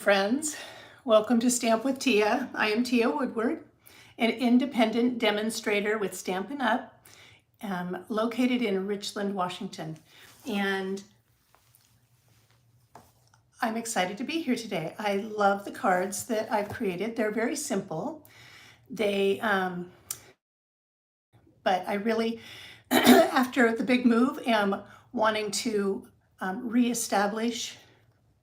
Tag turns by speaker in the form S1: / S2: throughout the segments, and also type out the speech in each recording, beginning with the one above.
S1: Friends, welcome to Stamp with Teah. I am Teah Woodward, an independent demonstrator with Stampin' Up, located in Richland, Washington. And I'm excited to be here today. I love the cards that I've created. They're very simple. But I really, after the big move, am wanting to reestablish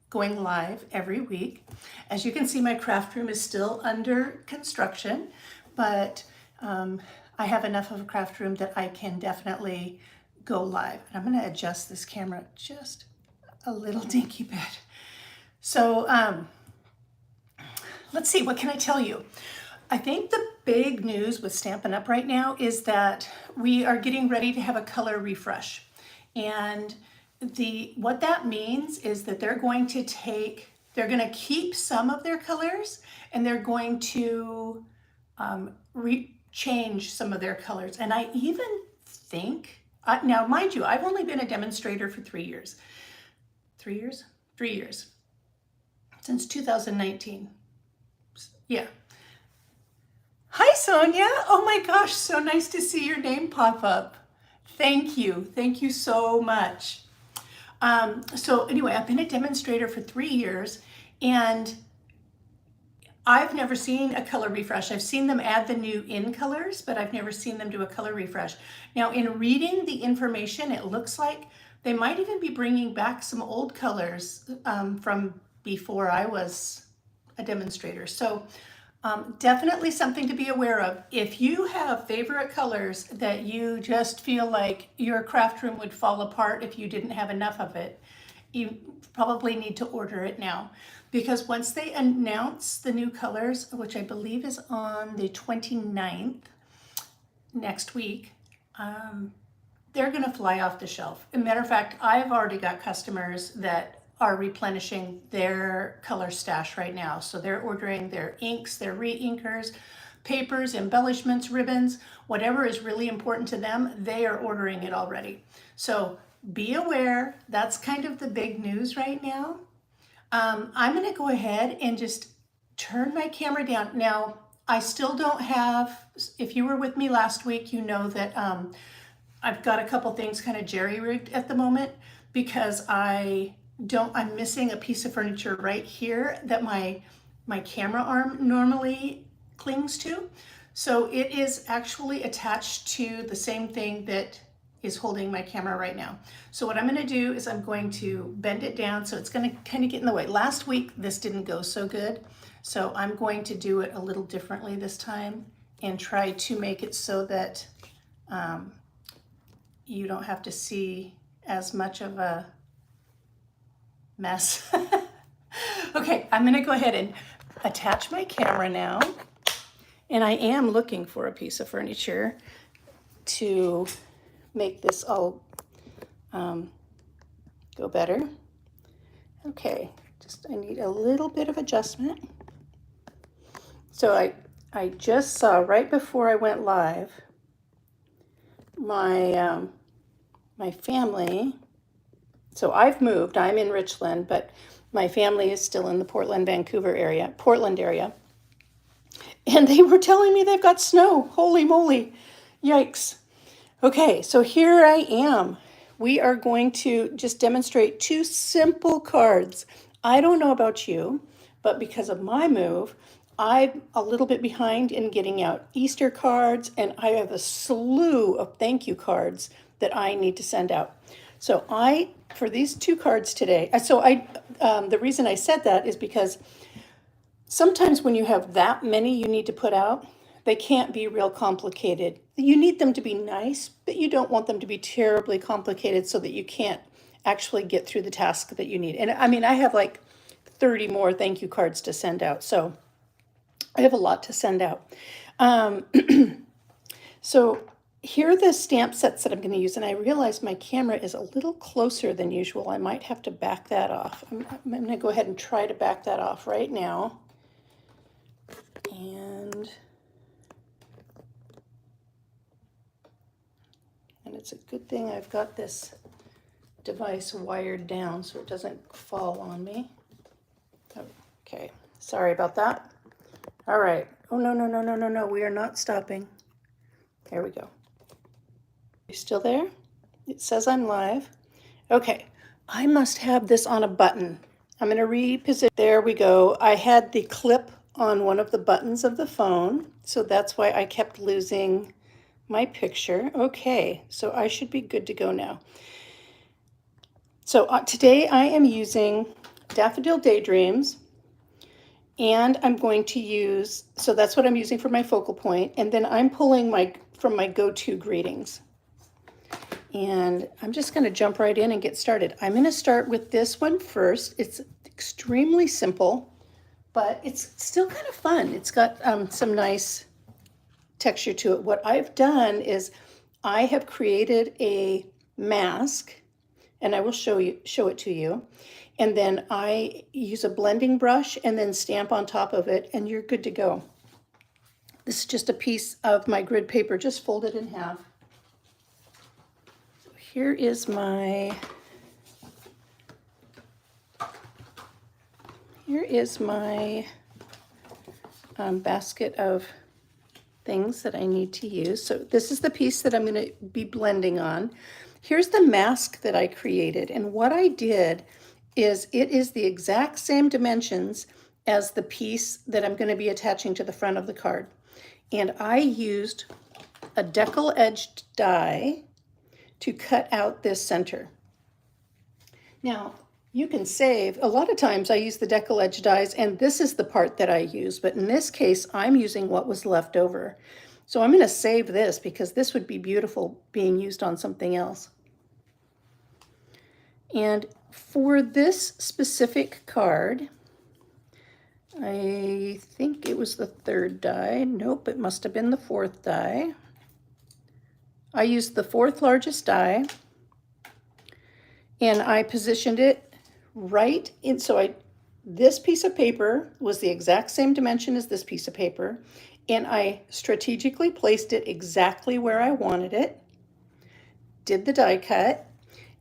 S1: going live every week. As you can see, my craft room is still under construction, but I have enough of a craft room that I can definitely go live. And I'm going to adjust this camera just a little dinky bit. So let's see, what can I tell you? I think the big news with Stampin' Up! Right now is that we are getting ready to have a color refresh. And what that means is that they're going to keep some of their colors, and they're going to change some of their colors. And I even think, now mind you, I've only been a demonstrator for 3 years. 3 years? 3 years. Since 2019. Yeah. Hi, Sonia. Oh my gosh, so nice to see your name pop up. Thank you. Thank you so much. So anyway, I've been a demonstrator for 3 years, and I've never seen a color refresh. I've seen them add the new in colors, but I've never seen them do a color refresh. Now, in reading the information, it looks like they might even be bringing back some old colors from before I was a demonstrator. So definitely something to be aware of. If you have favorite colors that you just feel like your craft room would fall apart if you didn't have enough of it, you probably need to order it now. Because once they announce the new colors, which I believe is on the 29th next week, they're gonna fly off the shelf. As a matter of fact, I've already got customers that are replenishing their color stash right now. So they're ordering their inks, their re-inkers, papers, embellishments, ribbons, whatever is really important to them, they are ordering it already. So be aware, that's kind of the big news right now. I'm gonna go ahead and just turn my camera down. Now, I still don't have, if you were with me last week, you know that I've got a couple things kind of jerry-rigged at the moment because I'm missing a piece of furniture right here that my camera arm normally clings to. So it is actually attached to the same thing that is holding my camera right now. So what I'm going to do is I'm going to bend it down so it's going to kind of get in the way. Last week this didn't go so good, so I'm going to do it a little differently this time and try to make it so that you don't have to see as much of a mess. Okay, I'm gonna go ahead and attach my camera now. And I am looking for a piece of furniture to make this all go better. Okay, I need a little bit of adjustment. So I just saw right before I went live, my family, so I've moved, I'm in Richland, but my family is still in the Portland area. And they were telling me they've got snow. Holy moly, yikes. Okay, so here I am. We are going to just demonstrate 2 simple cards. I don't know about you, but because of my move, I'm a little bit behind in getting out Easter cards, and I have a slew of thank you cards that I need to send out. So for these 2 cards today, the reason I said that is because sometimes when you have that many you need to put out, they can't be real complicated. You need them to be nice, but you don't want them to be terribly complicated so that you can't actually get through the task that you need. And I mean, I have like 30 more thank you cards to send out, so I have a lot to send out. So here are the stamp sets that I'm going to use, and I realize my camera is a little closer than usual. I might have to back that off. I'm going to go ahead and try to back that off right now. And it's a good thing I've got this device wired down so it doesn't fall on me. Okay, sorry about that. All right. Oh, no, no, no, no, no, no. We are not stopping. There we go. You still there? It says I'm live. Okay, I must have this on a button. I'm going to reposition. There we go. I had the clip on one of the buttons of the phone, so that's why I kept losing my picture. Okay, so I should be good to go now. So today I am using Daffodil Daydreams, and I'm going to use, so that's what I'm using for my focal point, and then I'm pulling from my go-to greetings. And I'm just going to jump right in and get started. I'm going to start with this one first. It's extremely simple, but it's still kind of fun. It's got some nice texture to it. What I've done is I have created a mask, and I will show it to you. And then I use a blending brush and then stamp on top of it, and you're good to go. This is just a piece of my grid paper, just folded in half. Here is my basket of things that I need to use. So this is the piece that I'm going to be blending on. Here's the mask that I created, and what I did is it is the exact same dimensions as the piece that I'm going to be attaching to the front of the card. And I used a decal edged die to cut out this center. Now, you can save, a lot of times I use the decal edge dies, and this is the part that I use, but in this case, I'm using what was left over. So I'm going to save this because this would be beautiful being used on something else. And for this specific card, I think it was the third die. Nope, it must have been the fourth die. I used the fourth largest die, and I positioned it right in, so this piece of paper was the exact same dimension as this piece of paper, and I strategically placed it exactly where I wanted it, did the die cut,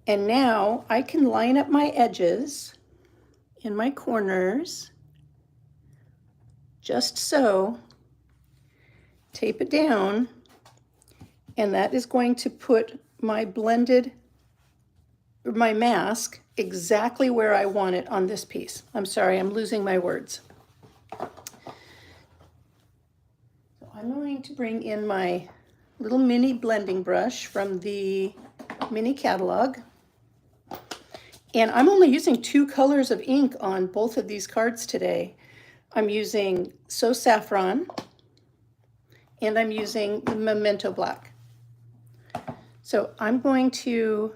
S1: and now I can line up my edges in my corners, just so, tape it down, and that is going to put my mask exactly where I want it on this piece. I'm sorry, I'm losing my words. So I'm going to bring in my little mini blending brush from the mini catalog. And I'm only using 2 colors of ink on both of these cards today. I'm using So Saffron, and I'm using the Memento Black. So I'm going to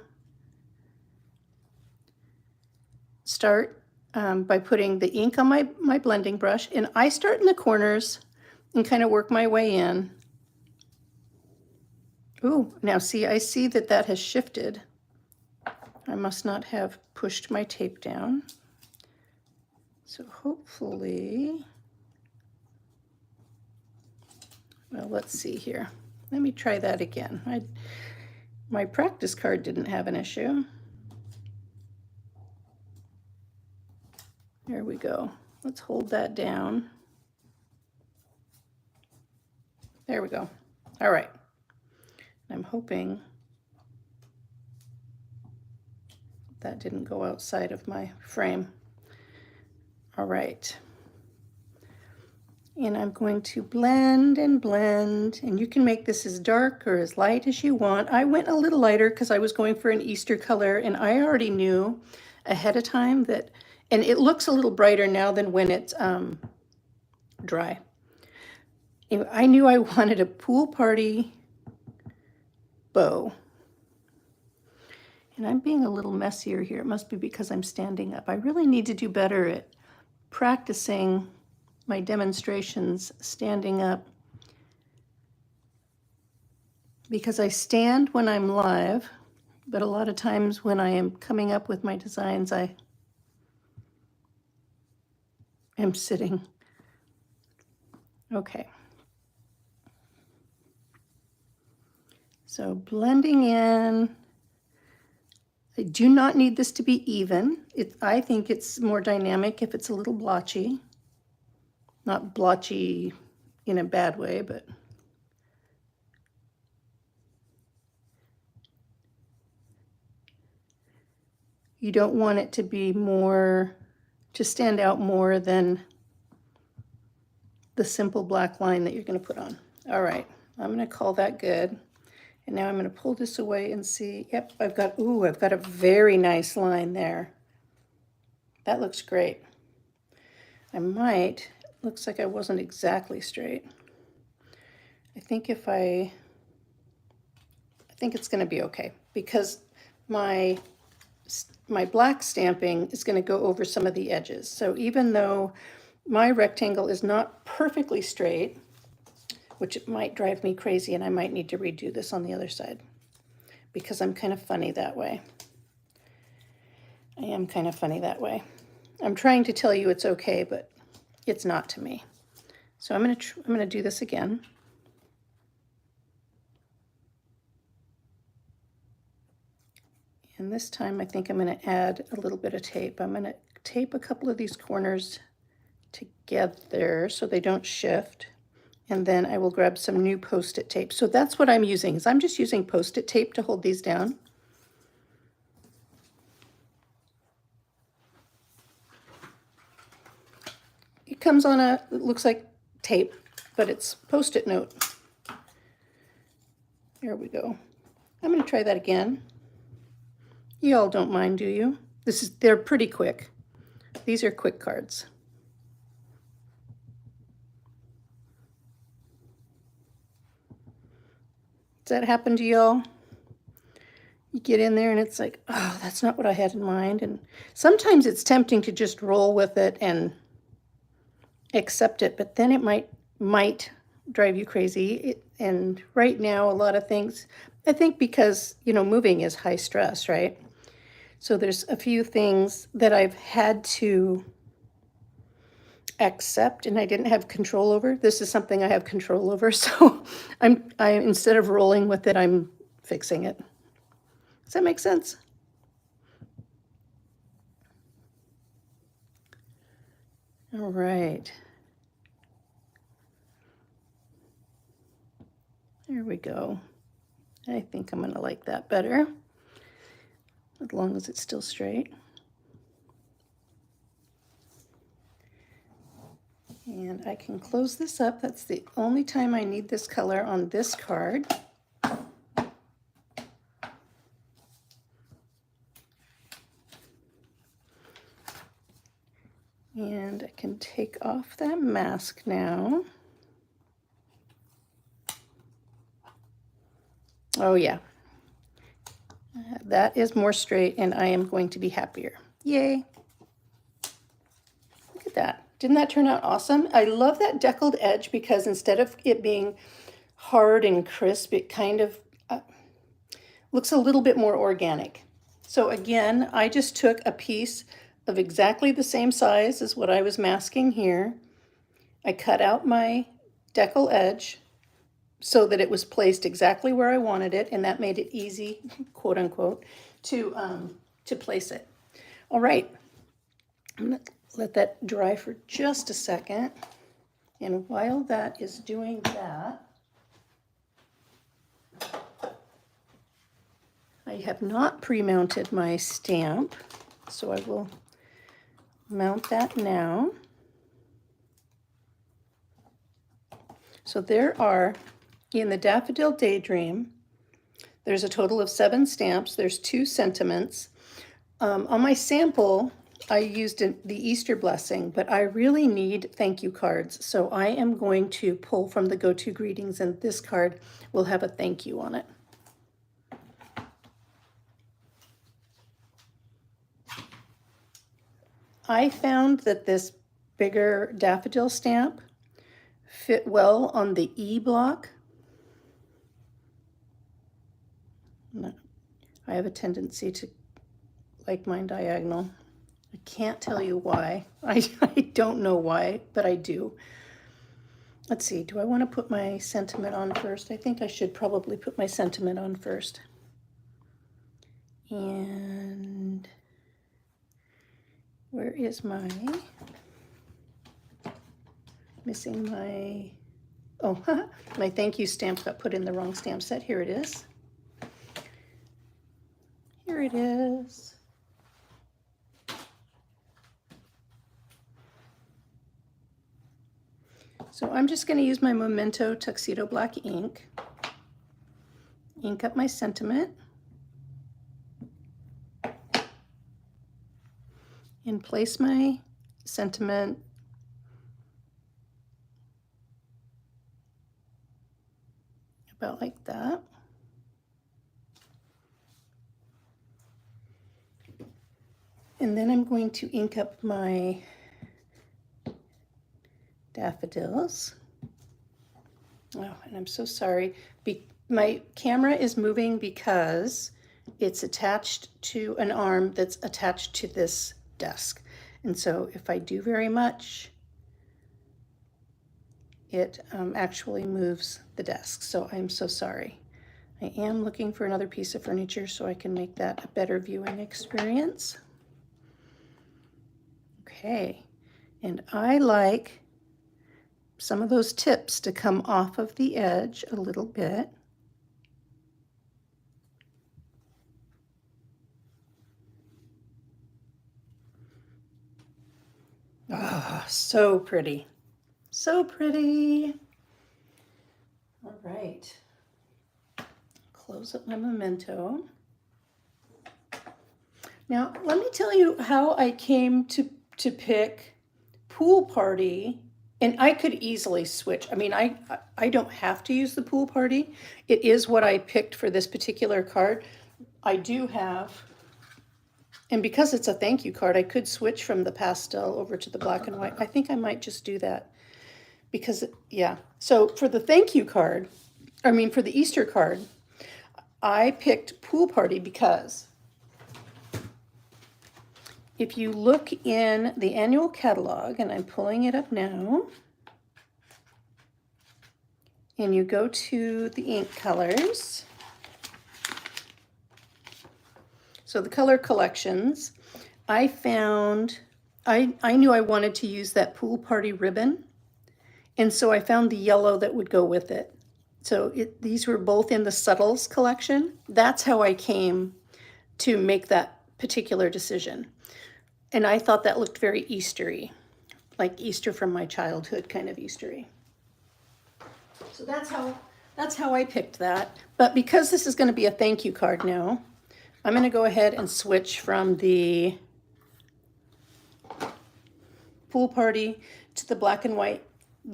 S1: start by putting the ink on my blending brush, and I start in the corners and kind of work my way in. Ooh, now see, I see that has shifted. I must not have pushed my tape down. So hopefully, well, let's see here. Let me try that again. My practice card didn't have an issue. There we go. Let's hold that down. There we go. All right. I'm hoping that didn't go outside of my frame. All right. And I'm going to blend and blend, and you can make this as dark or as light as you want. I went a little lighter because I was going for an Easter color, and I already knew ahead of time that, and it looks a little brighter now than when it's dry. I knew I wanted a pool party bow. And I'm being a little messier here. It must be because I'm standing up. I really need to do better at practicing my demonstrations standing up, because I stand when I'm live, but a lot of times when I am coming up with my designs, I am sitting. Okay. So blending in, I do not need this to be even. I think it's more dynamic if it's a little blotchy. Not blotchy in a bad way, but you don't want it to be more, to stand out more than the simple black line that you're going to put on. All right, I'm going to call that good. And now I'm going to pull this away and see. Yep, I've got a very nice line there. That looks great. Looks like I wasn't exactly straight. I think I think it's going to be okay because my black stamping is going to go over some of the edges. So even though my rectangle is not perfectly straight, which it might drive me crazy and I might need to redo this on the other side because I'm kind of funny that way. I am kind of funny that way. I'm trying to tell you it's okay, but it's not to me. So I'm going to do this again. And this time I think I'm going to add a little bit of tape. I'm going to tape a couple of these corners together so they don't shift. And then I will grab some new Post-it tape. So that's what I'm using, is I'm just using Post-it tape to hold these down. It comes on it looks like tape, but it's Post-it note. There we go. I'm going to try that again. You all don't mind, do you? They're pretty quick. These are quick cards. Does that happen to y'all? You get in there and it's like, oh, that's not what I had in mind. And sometimes it's tempting to just roll with it and accept it, but then it might drive you crazy. And right now, a lot of things, I think because, moving is high stress, right? So there's a few things that I've had to accept and I didn't have control over. This is something I have control over. So I instead of rolling with it, I'm fixing it. Does that make sense? All right. There we go. I think I'm going to like that better, as long as it's still straight. And I can close this up. That's the only time I need this color on this card. And I can take off that mask now. Oh yeah, that is more straight and I am going to be happier. Yay. Look at that. Didn't that turn out awesome? I love that deckled edge because instead of it being hard and crisp, it kind of looks a little bit more organic. So again, I just took a piece of exactly the same size as what I was masking here. I cut out my decal edge so that it was placed exactly where I wanted it, and that made it easy, quote unquote, to place it. All right, I'm gonna let that dry for just a second. And while that is doing that, I have not pre-mounted my stamp, so I will mount that now. So there are, in the Daffodil Daydream, there's a total of 7 stamps. There's 2 sentiments. On my sample, I used the Easter blessing, but I really need thank you cards. So I am going to pull from the go-to greetings, and this card will have a thank you on it. I found that this bigger daffodil stamp fit well on the E block. I have a tendency to like mine diagonal. I can't tell you why. I don't know why, but I do. Let's see, do I want to put my sentiment on first? I think I should probably put my sentiment on first. And where is my, missing my, oh, my thank you stamp got put in the wrong stamp set. Here it is. Here it is. So I'm just going to use my Memento Tuxedo Black ink, ink up my sentiment, and place my sentiment about like that. And then I'm going to ink up my daffodils. Oh, and I'm so sorry. My camera is moving because it's attached to an arm that's attached to this desk. And so if I do very much, it actually moves the desk. So I'm so sorry. I am looking for another piece of furniture so I can make that a better viewing experience. Okay, and I like some of those tips to come off of the edge a little bit. Ah, so pretty. So pretty. All right. Close up my Memento. Now, let me tell you how I came to pick Pool Party. And I could easily switch. I mean, I don't have to use the Pool Party. It is what I picked for this particular card. I do have, and because it's a thank you card, I could switch from the pastel over to the black and white. I think I might just do that because, yeah. So for the thank you card, I mean for the Easter card, I picked Pool Party because if you look in the annual catalog, and I'm pulling it up now, and you go to the ink colors, so the color collections, I found, I knew I wanted to use that Pool Party ribbon, and so I found the yellow that would go with it. So these were both in the Subtles collection. That's how I came to make that particular decision. And I thought that looked very Eastery, like Easter from my childhood kind of Eastery. So that's how I picked that. But because this is going to be a thank you card now, I'm going to go ahead and switch from the Pool Party to the black and white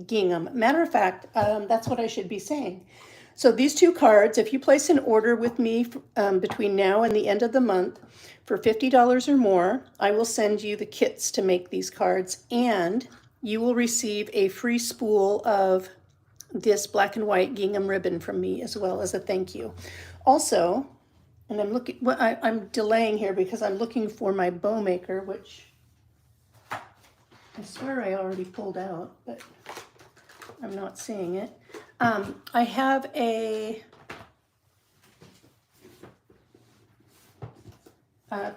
S1: gingham. Matter of fact, that's what I should be saying. So these two cards, if you place an order with me between now and the end of the month for $50 or more, I will send you the kits to make these cards, and you will receive a free spool of this black and white gingham ribbon from me as well as a thank you. Also, and I'm looking, well, I'm delaying here because I'm looking for my bow maker, which I swear I already pulled out, but I'm not seeing it. I have a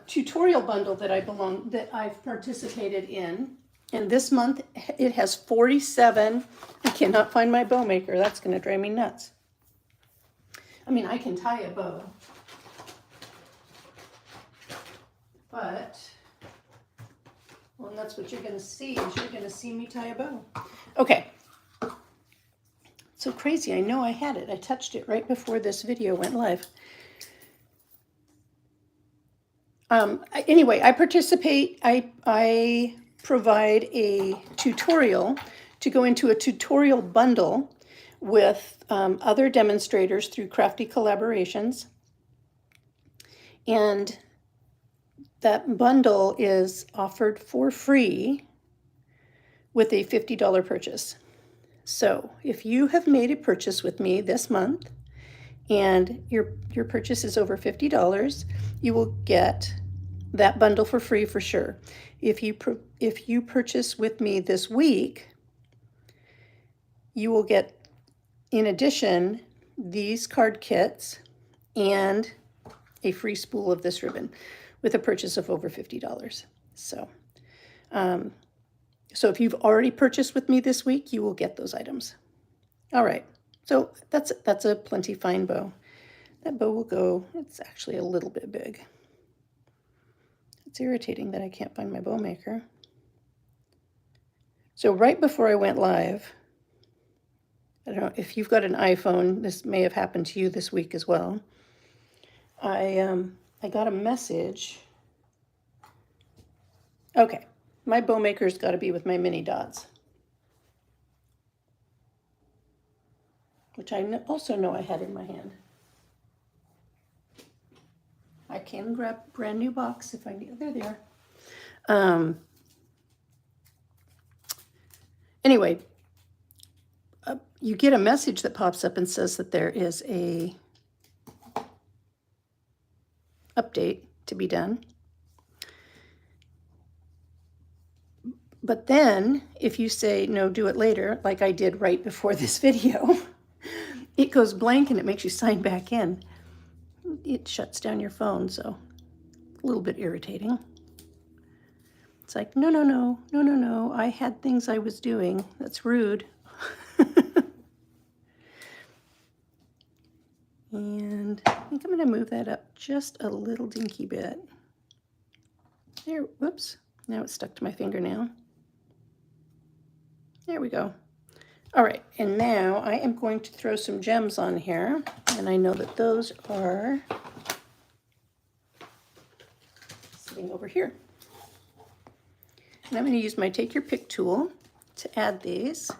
S1: tutorial bundle that I've participated in, and this month it has 47. I cannot find my bow maker. That's going to drive me nuts. I mean, I can tie a bow, but well, that's what you're going to see. Is you're going to see me tie a bow. Okay. So crazy. I know I had it. I touched it right before this video went live. Anyway, I participate. I provide a tutorial to go into a tutorial bundle with other demonstrators through Crafty Collaborations. And that bundle is offered for free with a $50 purchase. So if you have made a purchase with me this month and your purchase is over $50, you will get that bundle for free for sure. If you purchase with me this week, you will get, in addition, these card kits and a free spool of this ribbon with a purchase of over $50. So, so if you've already purchased with me this week, you will get those items. All right, so that's a plenty fine bow. That bow will go, it's actually a little bit big. It's irritating that I can't find my bow maker. So right before I went live, I don't know if you've got an iPhone, this may have happened to you this week as well. I got a message. Okay, my bow maker's got to be with my mini dots, which I also know I had in my hand. I can grab a brand new box if I need. There they are. Anyway, you get a message that pops up and says that there is a update to be done. But then if you say, no, do it later, like I did right before this video, it goes blank and it makes you sign back in. It shuts down your phone, so a little bit irritating. It's like, no, I had things I was doing. That's rude. And I think I'm going to move that up just a little dinky bit. There, whoops. Now it's stuck to my fingernail. There we go. All right, and now I am going to throw some gems on here, and I know that those are sitting over here. And I'm going to use my Take Your Pick tool to add these.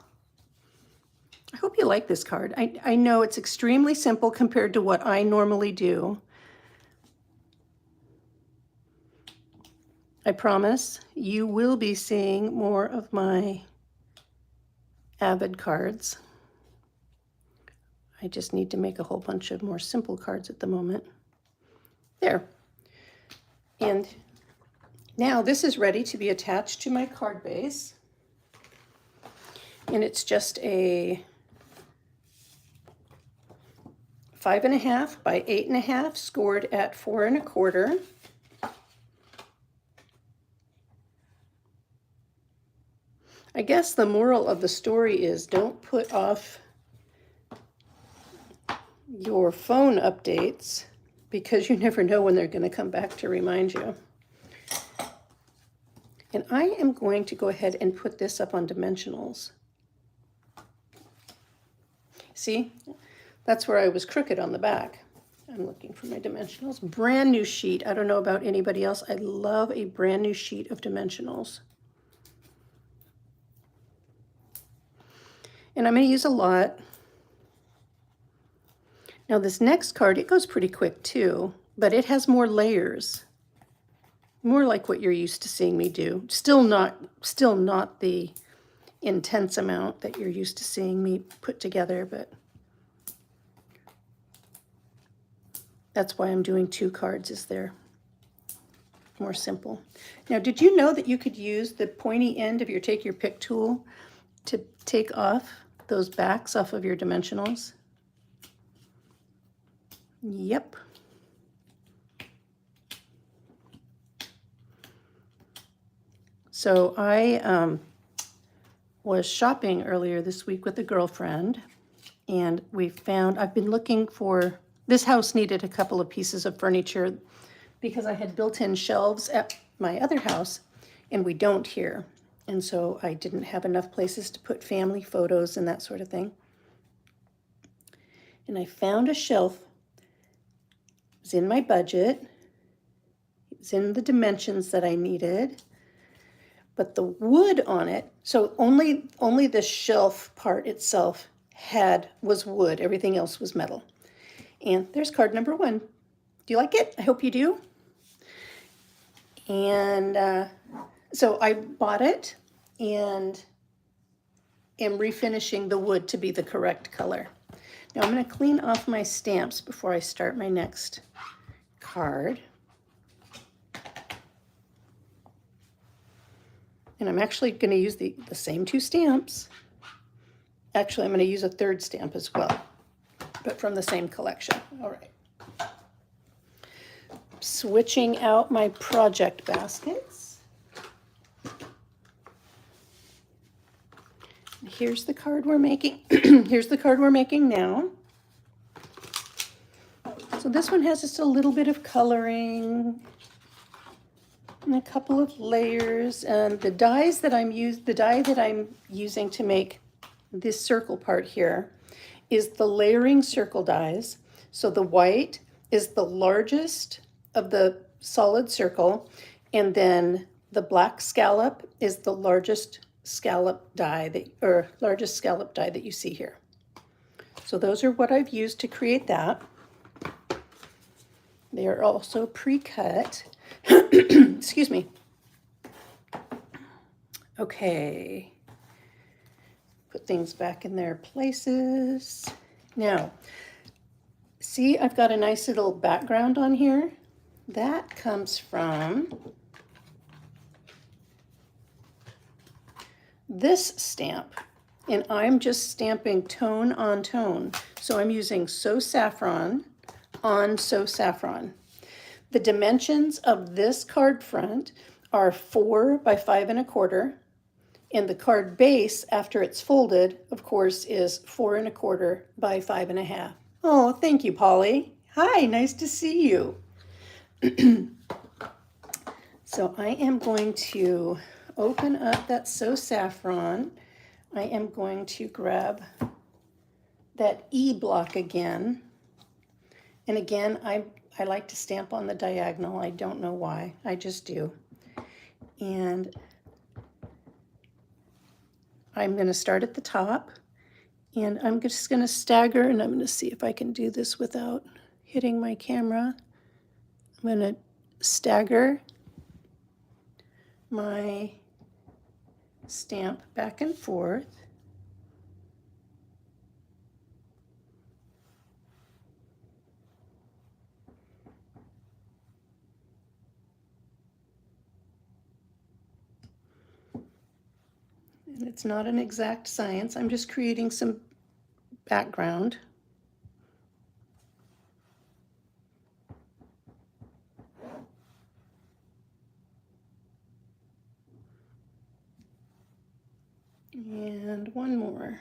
S1: I hope you like this card. I know it's extremely simple compared to what I normally do. I promise you will be seeing more of my Avid cards. I just need to make a whole bunch of more simple cards at the moment. There. And now this is ready to be attached to my card base. And it's just a 5.5 by 8.5 scored at 4 1/4. I guess the moral of the story is don't put off your phone updates because you never know when they're going to come back to remind you. And I am going to go ahead and put this up on dimensionals. See, that's where I was crooked on the back. I'm looking for my dimensionals. Brand new sheet. I don't know about anybody else. I love a brand new sheet of dimensionals. And I'm going to use a lot. Now this next card, it goes pretty quick too, but it has more layers. More like what you're used to seeing me do. Still not the intense amount that you're used to seeing me put together, but that's why I'm doing 2 cards, is they're more simple. Now, did you know that you could use the pointy end of your Take Your Pick tool to take off those backs off of your dimensionals? Yep. So I was shopping earlier this week with a girlfriend, and I've been looking for, this house needed a couple of pieces of furniture because I had built-in shelves at my other house, and we don't here. And so I didn't have enough places to put family photos and that sort of thing. And I found a shelf. It was in my budget. It was in the dimensions that I needed. But the wood on it, so only the shelf part itself was wood. Everything else was metal. And there's card number 1. Do you like it? I hope you do. And so I bought it and am refinishing the wood to be the correct color. Now I'm going to clean off my stamps before I start my next card. And I'm actually going to use the same 2 stamps. Actually, I'm going to use a 3rd stamp as well, but from the same collection. All right. switching out my project baskets. Here's the card we're making. Here's the card we're making now. So this one has just a little bit of coloring and a couple of layers. And the die that I'm using to make this circle part here is the layering circle dies. So the white is the largest of the solid circle, and then the black scallop is the largest scallop die largest scallop die that you see here. So those are what I've used to create that. They are also pre-cut. Excuse me. Okay. Put things back in their places. Now, see, I've got a nice little background on here. That comes from this stamp. And I'm just stamping tone on tone. So I'm using So Saffron on So Saffron. The dimensions of this card front are 4 by 5 1/4, and the card base after it's folded, of course, is 4 1/4 by 5 1/2. Oh, thank you, Polly. Hi, nice to see you. So I am going to open up that So Saffron. I am going to grab that E block again. And again, I like to stamp on the diagonal. I don't know why. I just do. And I'm going to start at the top. And I'm just going to stagger, and I'm going to see if I can do this without hitting my camera. I'm going to stagger my stamp back and forth. And it's not an exact science. I'm just creating some background. And one more.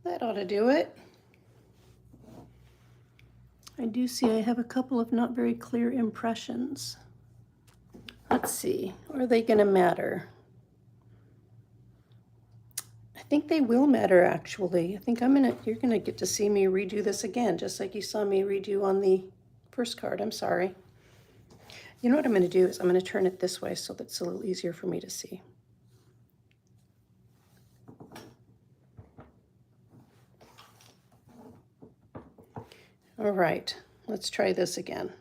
S1: That ought to do it. I do see I have a couple of not very clear impressions. Let's see, are they going to matter? I think they will matter, actually. I think you're gonna get to see me redo this again, just like you saw me redo on the first card. I'm sorry. You know what I'm going to do is I'm going to turn it this way so that's a little easier for me to see. All right, let's try this again.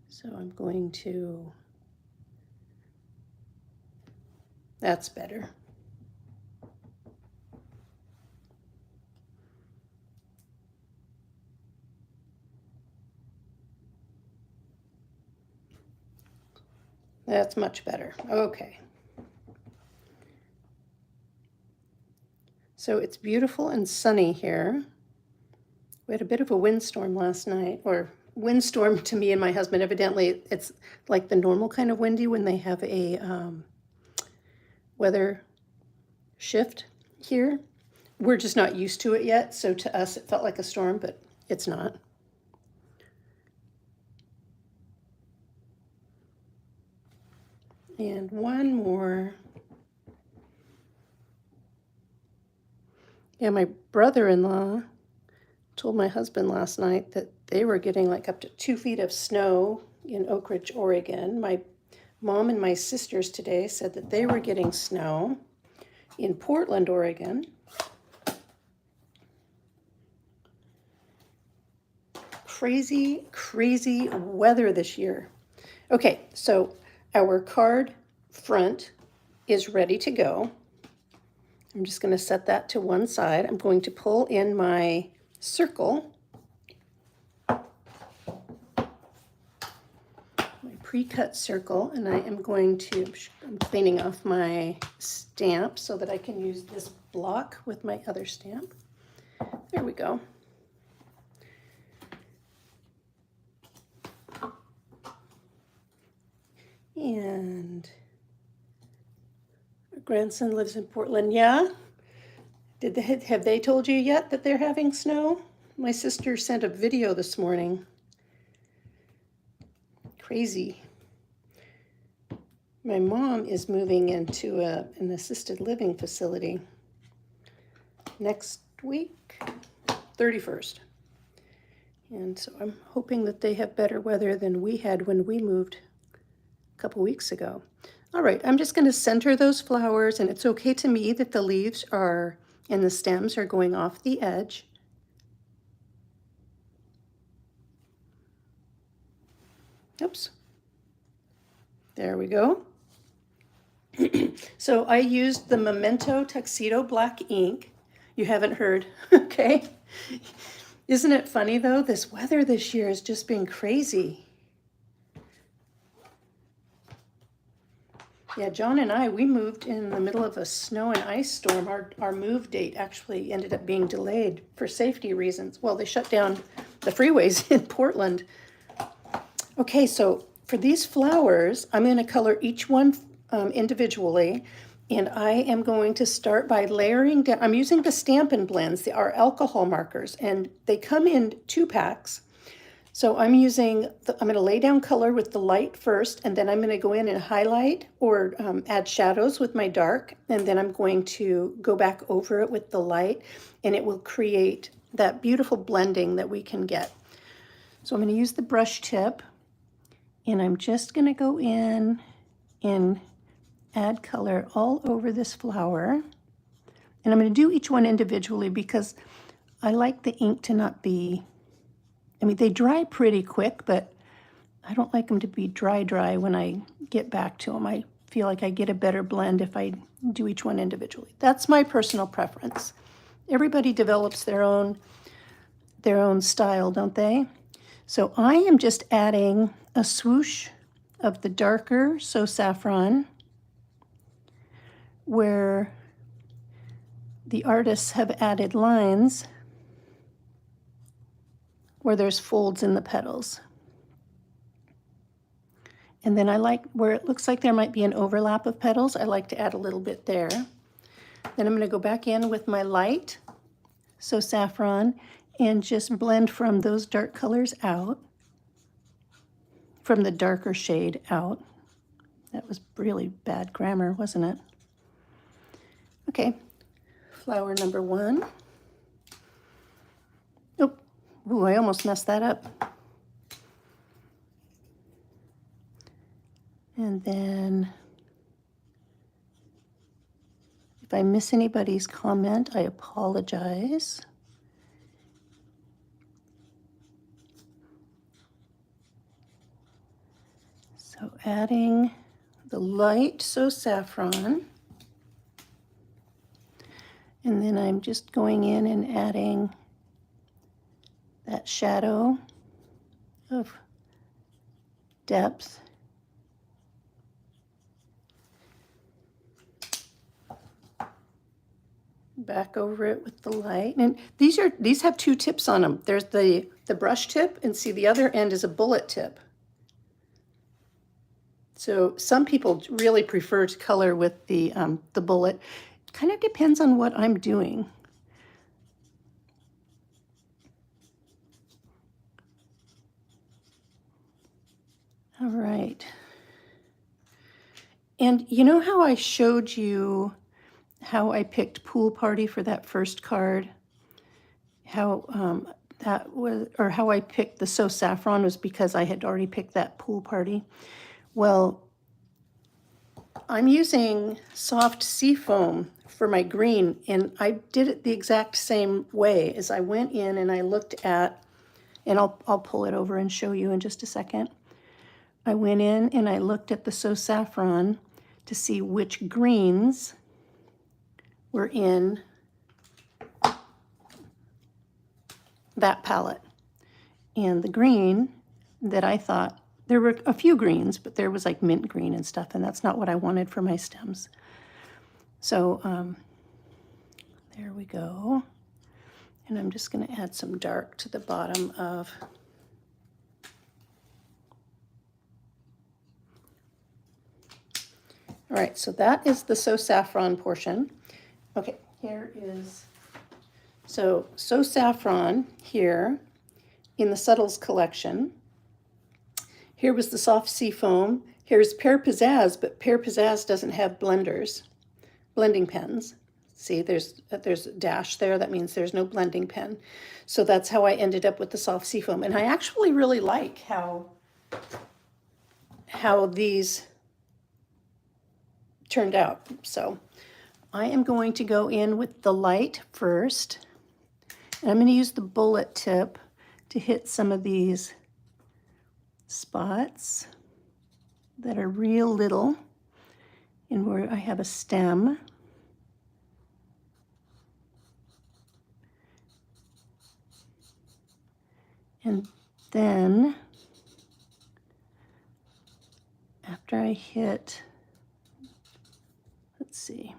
S1: So I'm going to, that's better. That's much better. Okay. So it's beautiful and sunny here. We had a bit of a windstorm last night, or windstorm to me and my husband. Evidently, it's like the normal kind of windy when they have a weather shift here. We're just not used to it yet, so to us it felt like a storm, but it's not. And one more. Yeah, my brother-in-law told my husband last night that they were getting like up to 2 feet of snow in Oak Ridge, Oregon. My mom and my sisters today said that they were getting snow in Portland, Oregon. Crazy, crazy weather this year. Okay, so our card front is ready to go. I'm just going to set that to one side. I'm going to pull in my circle, my pre-cut circle, and I am going to, I'm cleaning off my stamp so that I can use this block with my other stamp. There we go. And our grandson lives in Portland. Yeah? Have they told you yet that they're having snow? My sister sent a video this morning. Crazy. My mom is moving into an assisted living facility next week, 31st. And so I'm hoping that they have better weather than we had when we moved a couple weeks ago. All right, I'm just going to center those flowers, and it's okay to me that the leaves are and the stems are going off the edge. Oops. There we go. So I used the Memento Tuxedo Black ink. You haven't heard, okay? Isn't it funny though? This weather this year has just been crazy. Yeah, John and I, we moved in the middle of a snow and ice storm. Our move date actually ended up being delayed for safety reasons. Well, they shut down the freeways in Portland. Okay, so for these flowers, I'm going to color each one individually, and I am going to start by layering down. I'm using the Stampin' Blends, our alcohol markers, and they come in 2 packs. So I'm going to lay down color with the light first, and then I'm going to go in and highlight or add shadows with my dark, and then I'm going to go back over it with the light, and it will create that beautiful blending that we can get. So I'm going to use the brush tip, and I'm just going to go in and add color all over this flower. And I'm going to do each one individually because I like the ink to not be, I mean, they dry pretty quick, but I don't like them to be dry when I get back to them. I feel like I get a better blend if I do each one individually. That's my personal preference. Everybody develops their own style, don't they? So I am just adding a swoosh of the darker So Saffron, where the artists have added lines where there's folds in the petals. And then I like where it looks like there might be an overlap of petals, I like to add a little bit there. Then I'm going to go back in with my light So Saffron and just blend from those dark colors out, from the darker shade out. That was really bad grammar, wasn't it? Okay, flower number 1. Oh, ooh, I almost messed that up. And then if I miss anybody's comment, I apologize. So adding the light So Saffron. And then I'm just going in and adding that shadow of depth. Back over it with the light. And these have 2 tips on them. There's the brush tip, and see the other end is a bullet tip. So some people really prefer to color with the bullet. It kind of depends on what I'm doing. All right. And you know how I showed you how I picked Pool Party for that first card? How that was, or how I picked the So Saffron was because I had already picked that Pool Party. Well, I'm using soft sea foam for my green, and I did it the exact same way. As I went in and I looked at, and I'll pull it over and show you in just a second. I went in and I looked at the So Saffron to see which greens were in that palette. And the green that I thought there were a few greens, but there was like mint green and stuff, and that's not what I wanted for my stems. So there we go. And I'm just going to add some dark to the bottom of all right, so that is the So Saffron portion. Okay, here is, so Saffron here in the Subtles collection. Here was the Soft Sea Foam. Here's Pear Pizzazz, but Pear Pizzazz doesn't have blending pens. See, there's a dash there. That means there's no blending pen. So that's how I ended up with the Soft Sea Foam. And I actually really like how these turned out. So I am going to go in with the light first. And I'm going to use the bullet tip to hit some of these spots that are real little and where I have a stem. And then after I hit, let's see,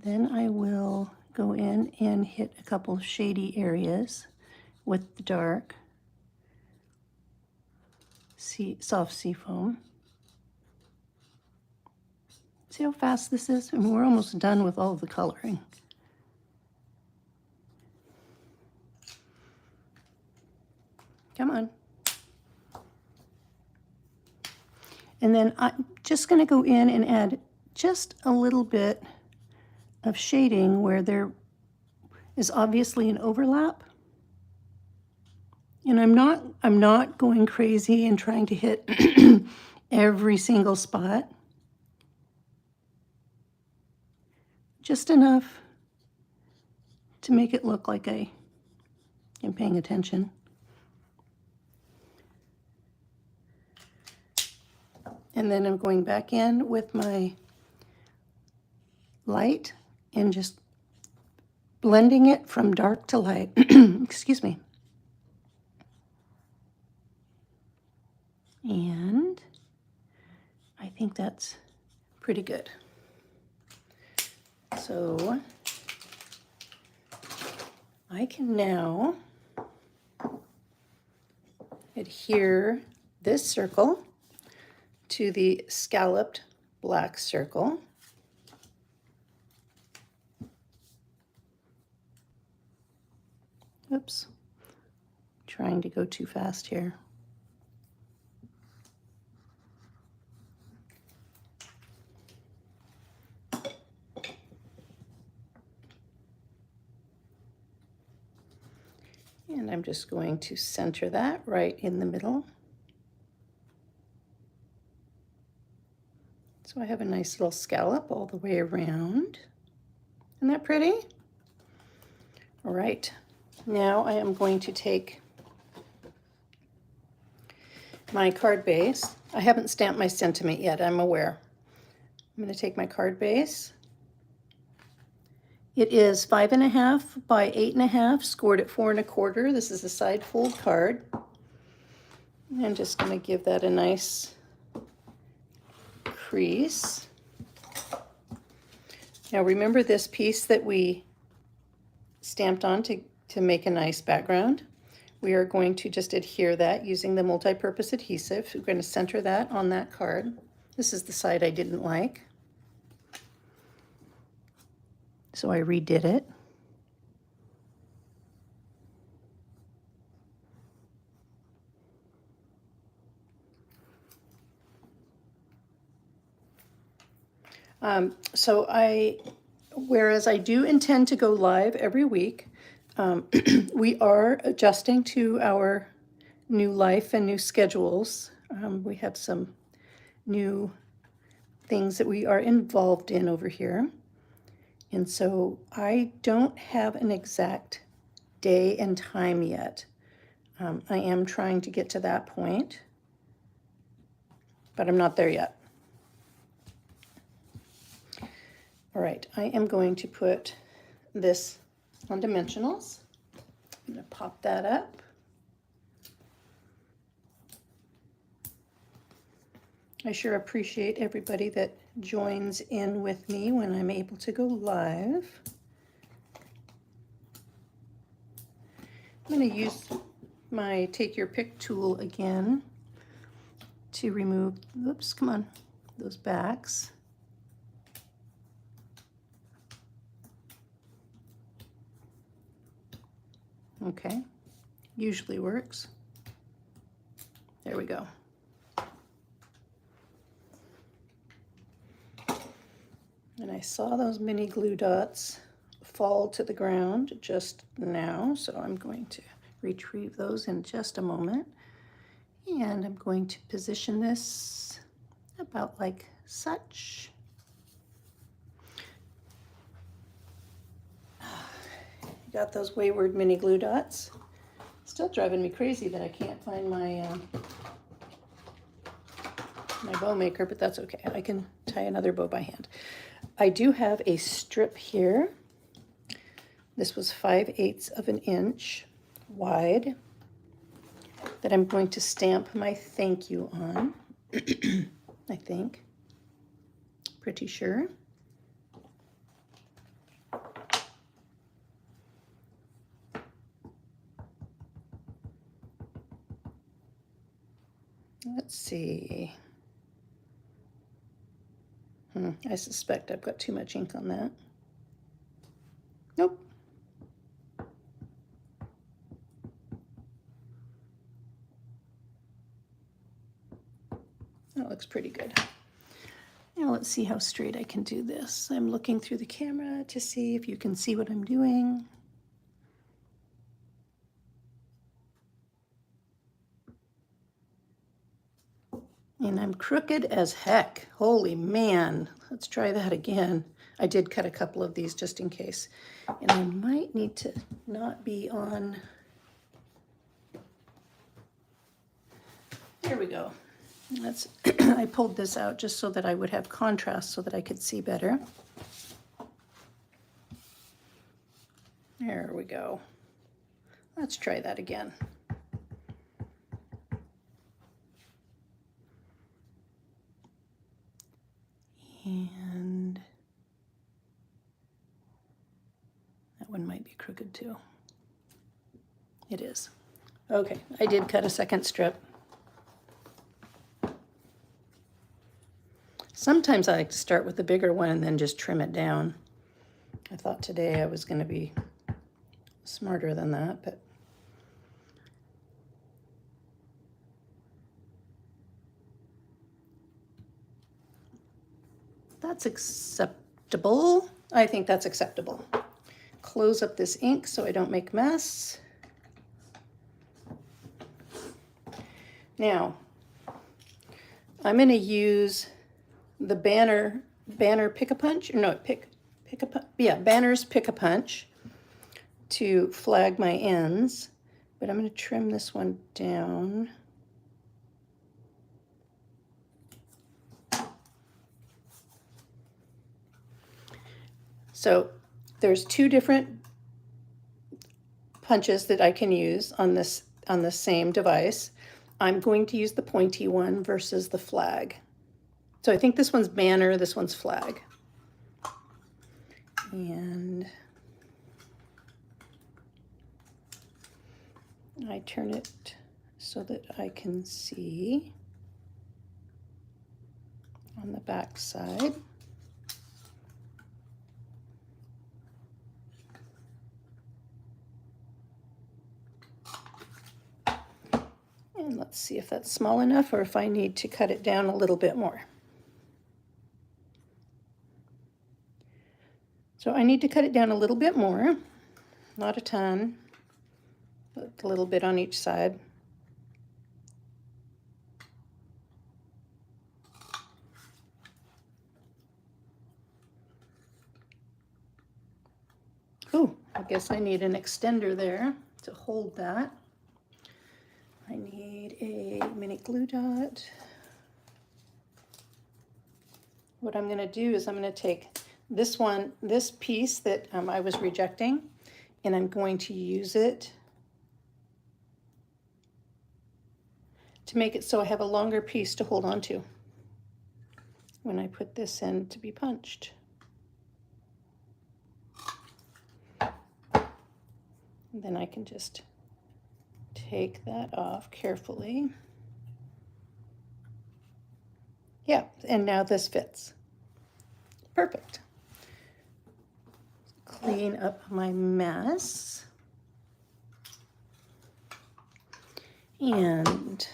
S1: then I will go in and hit a couple of shady areas with the dark soft sea foam. See how fast this is? I mean, we're almost done with all of the coloring. Come on. And then I'm just going to go in and add just a little bit of shading where there is obviously an overlap. And I'm not going crazy and trying to hit every single spot. Just enough to make it look like I am paying attention. And then I'm going back in with my light and just blending it from dark to light. Excuse me. And I think that's pretty good. So I can now adhere this circle to the scalloped black circle. Oops, trying to go too fast here. And I'm just going to center that right in the middle. So I have a nice little scallop all the way around. Isn't that pretty? All right, now I am going to take my card base. I haven't stamped my sentiment yet, I'm aware. I'm going to take my card base. It is 5.5 by 8.5, scored at 4 1/4. This is a side fold card. I'm just going to give that a nice crease. Now remember this piece that we stamped on to make a nice background? We are going to just adhere that using the multi-purpose adhesive. We're going to center that on that card. This is the side I didn't like, so I redid it. Whereas I do intend to go live every week, we are adjusting to our new life and new schedules. We have some new things that we are involved in over here. And so I don't have an exact day and time yet. I am trying to get to that point, but I'm not there yet. All right, I am going to put this on dimensionals. I'm going to pop that up. I sure appreciate everybody that joins in with me when I'm able to go live. I'm going to use my Take Your Pick tool again to remove, oops, come on, those backs. Okay, usually works. There we go. And I saw those mini glue dots fall to the ground just now, so I'm going to retrieve those in just a moment. And I'm going to position this about like such. Got those wayward mini glue dots. Still driving me crazy that I can't find my my bow maker, but that's okay. I can tie another bow by hand. I do have a strip here. This was 5/8 of an inch wide that I'm going to stamp my thank you on. I think. Pretty sure. Let's see. I suspect I've got too much ink on that. Nope. That looks pretty good. Now let's see how straight I can do this. I'm looking through the camera to see if you can see what I'm doing. And I'm crooked as heck. Holy man. Let's try that again. I did cut a couple of these just in case. And I might need to not be on. There we go. That's I pulled this out just so that I would have contrast so that I could see better. There we go. Let's try that again. And that one might be crooked too. It is. Okay, I did cut a second strip. Sometimes I like to start with the bigger one and then just trim it down. I thought today I was going to be smarter than that, but that's acceptable. I think that's acceptable. Close up this ink so I don't make mess. Now, I'm going to use the Banner Pick-a-Punch, no, Banner's Pick-a-Punch to flag my ends, but I'm going to trim this one down. So there's two different punches that I can use on the same device. I'm going to use the pointy one versus the flag. So I think this one's banner, this one's flag. And I turn it so that I can see on the back side. And let's see if that's small enough or if I need to cut it down a little bit more. So I need to cut it down a little bit more, not a ton, but a little bit on each side. Ooh, I guess I need an extender there to hold that. I need a mini glue dot. What I'm going to do is I'm going to take this piece that I was rejecting, and I'm going to use it to make it so I have a longer piece to hold on to. when I put this in to be punched. And then I can just take that off carefully. Yeah, and now this fits. Perfect. Clean up my mess. And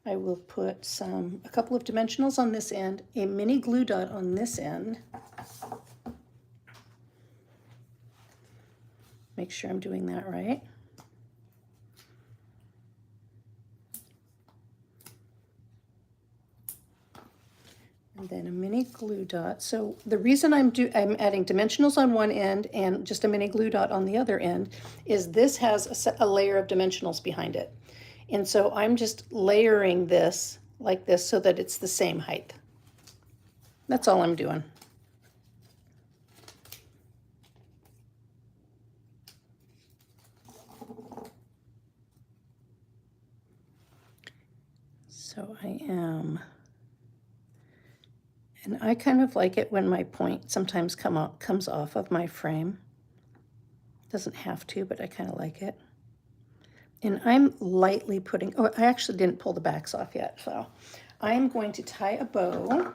S1: I will put a couple of dimensionals on this end, a mini glue dot on this end. Make sure I'm doing that right. And then a mini glue dot. So the reason I'm adding dimensionals on one end and just a mini glue dot on the other end is this has a layer of dimensionals behind it. And so I'm just layering this like this so that it's the same height. That's all I'm doing. So I am, and I kind of like it when my point sometimes comes off of my frame. Doesn't have to, but I kind of like it. And I'm lightly putting, oh, I actually didn't pull the backs off yet, so I'm going to tie a bow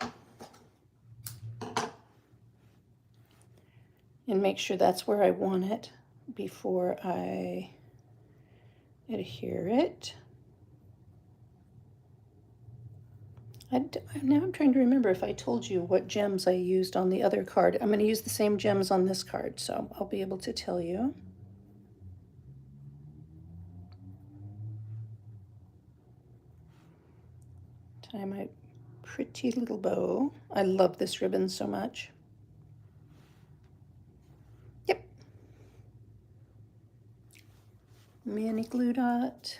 S1: and make sure that's where I want it before I adhere it. Now I'm trying to remember if I told you what gems I used on the other card. I'm going to use the same gems on this card, so I'll be able to tell you. Tie my pretty little bow. I love this ribbon so much. Yep. Mini glue dot.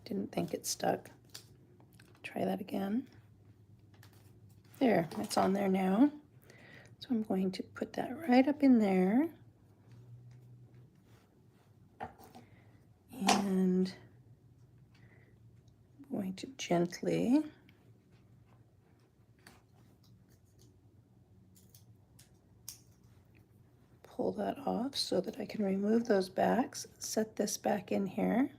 S1: Didn't think it stuck. Try that again. There, it's on there now. So I'm going to put that right up in there. And I'm going to gently pull that off so that I can remove those backs, set this back in here.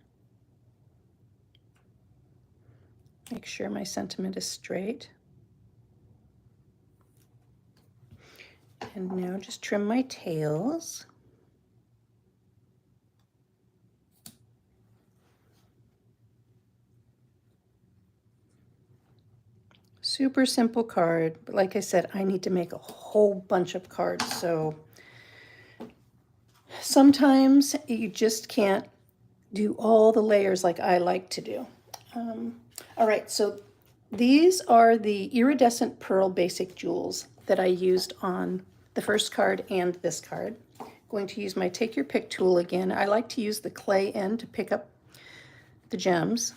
S1: Make sure my sentiment is straight. And now just trim my tails. Super simple card, but like I said, I need to make a whole bunch of cards, so sometimes you just can't do all the layers like I like to do. All right, so these are the iridescent pearl basic jewels that I used on the first card and this card. I'm going to use my Take Your Pick tool again. I like to use the clay end to pick up the gems.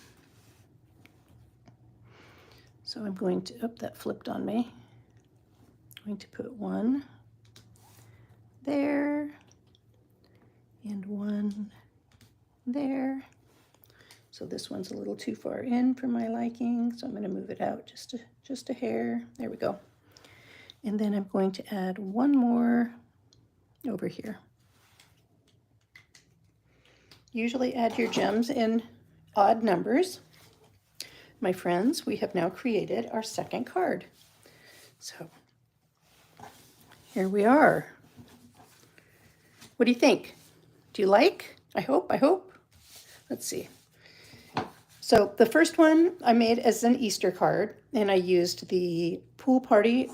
S1: So I'm going to, oh, that flipped on me. I'm going to put one there and one there. So this one's a little too far in for my liking, so I'm going to move it out just a hair. There we go. And then I'm going to add one more over here. Usually add your gems in odd numbers. My friends, we have now created our second card. So here we are. What do you think? Do you like? I hope. Let's see. So the first one I made as an Easter card, and I used the Pool Party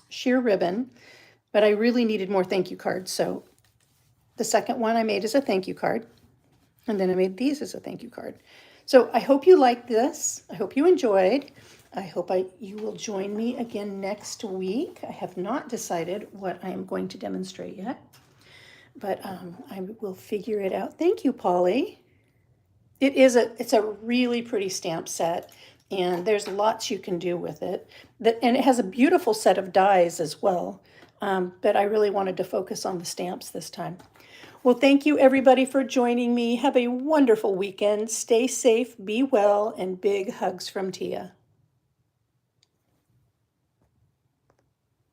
S1: sheer ribbon, but I really needed more thank you cards. So the second one I made as a thank you card, and then I made these as a thank you card. So I hope you liked this. I hope you enjoyed. I hope you will join me again next week. I have not decided what I am going to demonstrate yet, but I will figure it out. Thank you, Polly. It's a really pretty stamp set, and there's lots you can do with it. And it has a beautiful set of dies as well. But I really wanted to focus on the stamps this time. Well, thank you everybody for joining me. Have a wonderful weekend. Stay safe, be well, and big hugs from Teah.